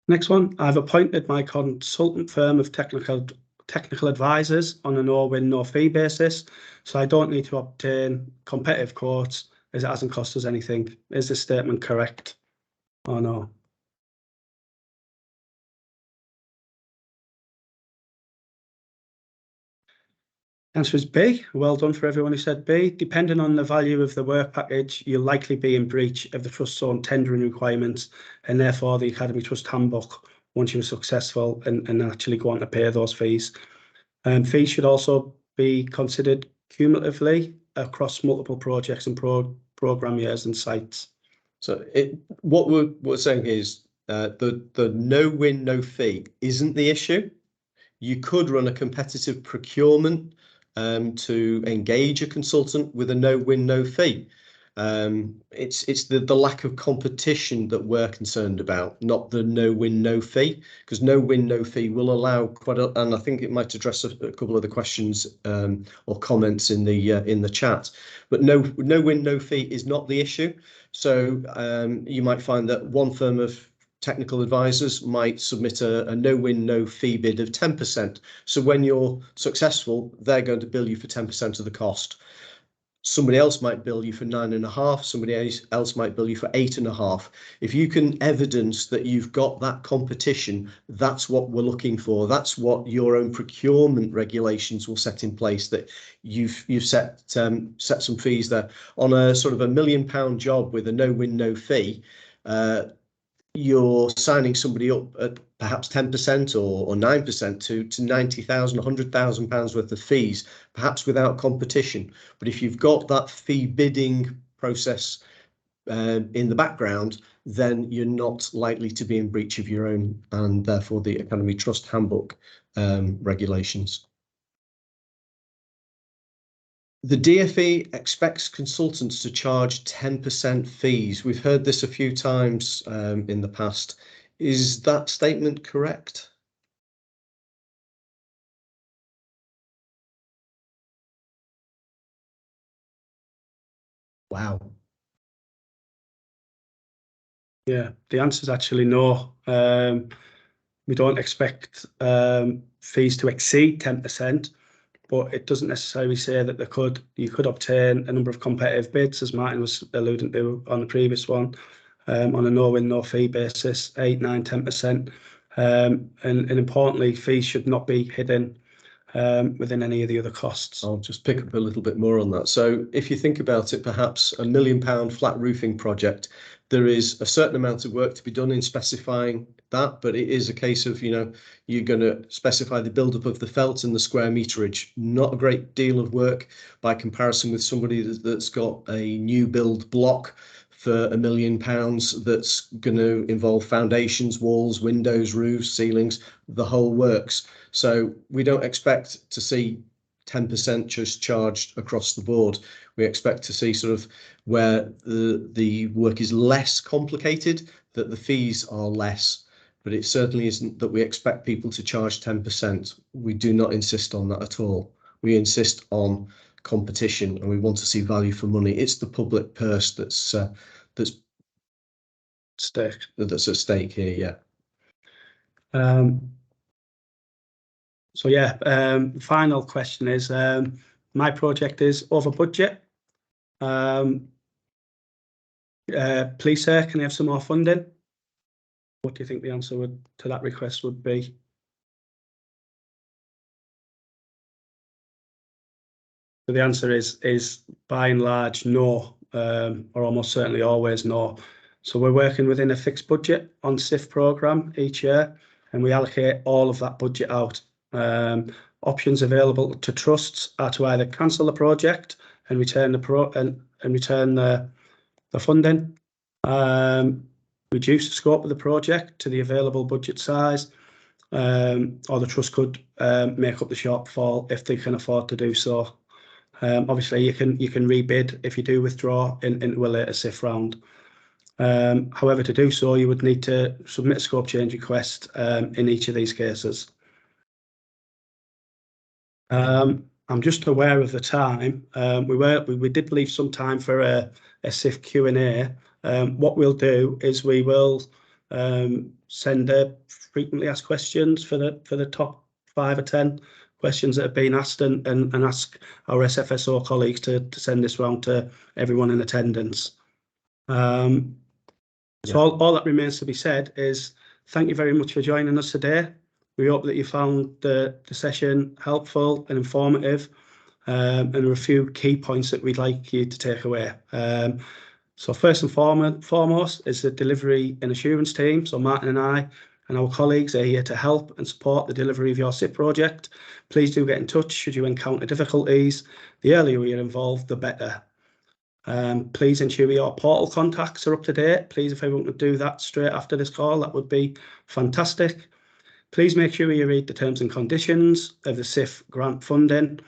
Next one, I've appointed my consultant firm of technical advisors on a no-win, no-fee basis, so I don't need to obtain competitive quotes as it hasn't cost us anything. Is this statement correct or no? Answer is B. Well done for everyone who said B. Depending on the value of the work package, you'll likely be in breach of the Trust's own tendering requirements, and therefore the Academy Trust Handbook, once you're successful and actually go on to pay those fees. Fees should also be considered cumulatively across multiple projects and programme years and sites. So what we're saying is the no-win, no-fee isn't the issue. You could run a competitive procurement to engage a consultant with a no-win, no-fee. It's the lack of competition that we're concerned about, not the no-win, no-fee, because no-win, no-fee will allow and I think it might address a couple of the questions or comments in the chat. But no-win, no-fee is not the issue. So you might find that one firm of technical advisors might submit a no-win, no-fee bid of 10%. So when you're successful, they're going to bill you for 10% of the cost. Somebody else might bill you for 9.5. Somebody else might bill you for 8.5. If you can evidence that you've got that competition, that's what we're looking for. That's what your own procurement regulations will set in place, that you've set some fees there. On a sort of £1 million job with a no-win, no-fee, you're signing somebody up at perhaps 10% or 9% to £90,000, £100,000 worth of fees, perhaps without competition. But if you've got that fee bidding process in the background, then you're not likely to be in breach of your own and therefore the Academy Trust Handbook regulations. The DfE expects consultants to charge 10% fees. We've heard this a few times in the past. Is that statement correct? Wow. Yeah, the answer is actually no. We don't expect fees to exceed 10%. But it doesn't necessarily say that you could obtain a number of competitive bids, as Martin was alluding to on the previous one, on a no-win, no-fee basis, 8, 9, 10%. And importantly, fees should not be hidden within any of the other costs. I'll just pick up a little bit more on that. So if you think about it, perhaps £1 million flat roofing project, there is a certain amount of work to be done in specifying that, but it is a case of, you know, you're going to specify the build-up of the felt and the square meterage. Not a great deal of work by comparison with somebody that's got a new build block for £1 million that's going to involve foundations, walls, windows, roofs, ceilings, the whole works. So we don't expect to see 10% just charged across the board. We expect to see sort of where the work is less complicated, that the fees are less, but it certainly isn't that we expect people to charge 10%. We do not insist on that at all. We insist on competition, and we want to see value for money. It's the public purse that's at stake here. Yeah. So yeah, final question is, my project is over budget. Please, sir, can I have some more funding? What do you think the answer to that request would be? So the answer is by and large no, or almost certainly always no. So we're working within a fixed budget on SIF programme each year, and we allocate all of that budget out. Options available to trusts are to either cancel the project and return the funding, reduce the scope of the project to the available budget size, or the trust could make up the shortfall if they can afford to do so. Obviously, you can rebid if you do withdraw into a later SIF round. However, to do so, you would need to submit a scope change request in each of these cases. I'm just aware of the time. We did leave some time for a SIF Q&A. What we'll do is we will send frequently asked questions for the top 5 or 10 questions that have been asked, and ask our SFSO colleagues to send this round to everyone in attendance. So all that remains to be said is thank you very much for joining us today. We hope that you found the session helpful and informative, and there are a few key points that we'd like you to take away. So first and foremost is the delivery and assurance team. So Martin and I and our colleagues are here to help and support the delivery of your SIP project. Please do get in touch should you encounter difficulties. The earlier you're involved, the better. Please ensure your portal contacts are up to date. Please, if everyone could do that straight after this call, that would be fantastic. Please make sure you read the terms and conditions of the SIF grant funding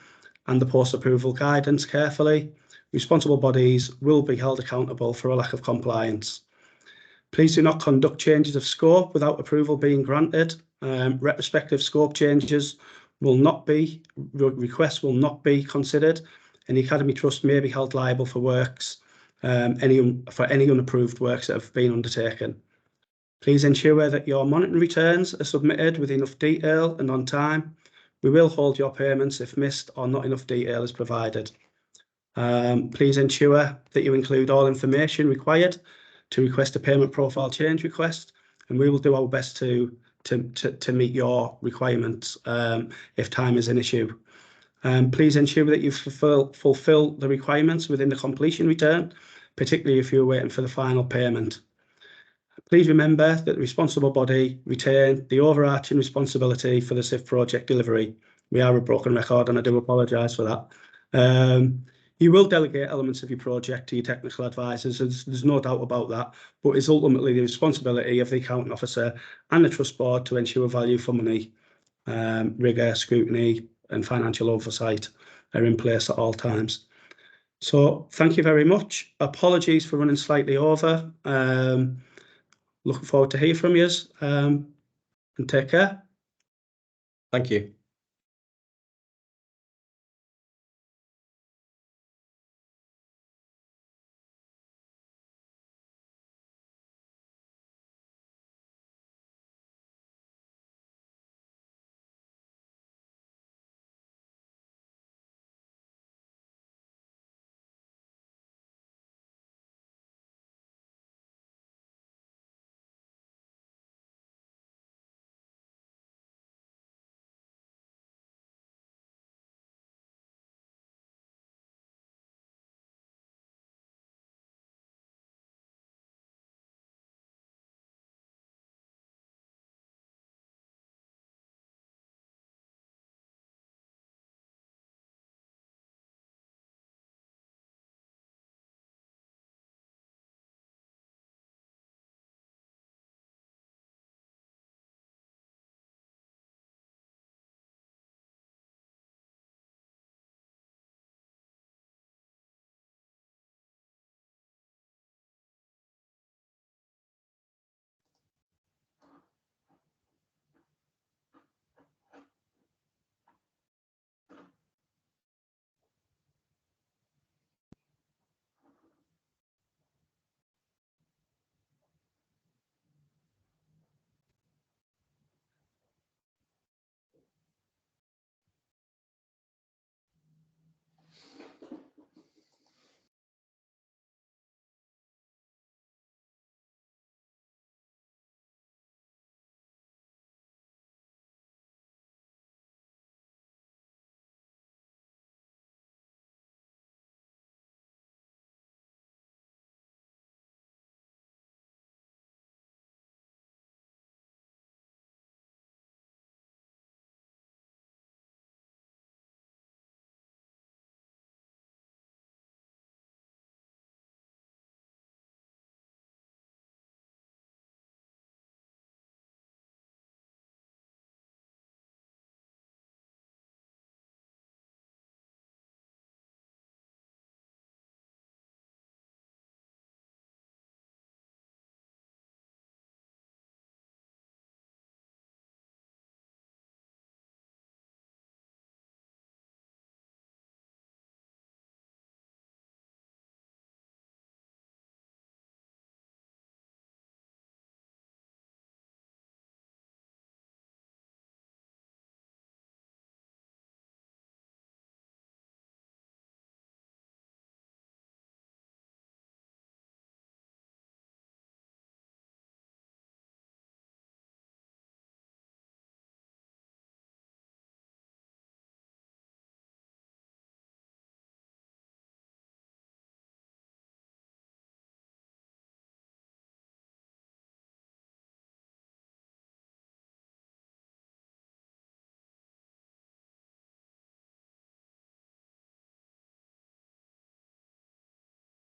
and the post-approval guidance carefully. Responsible bodies will be held accountable for a lack of compliance. Please do not conduct changes of scope without approval being granted. Retrospective scope changes requests will not be considered, and the Academy Trust may be held liable for works, for any unapproved works that have been undertaken. Please ensure that your monitoring returns are submitted with enough detail and on time. We will hold your payments if missed or not enough detail is provided. Please ensure that you include all information required to request a payment profile change request, and we will do our best to meet your requirements if time is an issue. Please ensure that you fulfill the requirements within the completion return, particularly if you're waiting for the final payment. Please remember that the responsible body retain the overarching responsibility for the SIF project delivery. We are a broken record, and I do apologise for that. You will delegate elements of your project to your technical advisors, there's no doubt about that, but it's ultimately the responsibility of the accounting officer and the trust board to ensure value for money, rigour, scrutiny and financial oversight are in place at all times. So thank you very much. Apologies for running slightly over. Looking forward to hear from you, and take care. Thank you.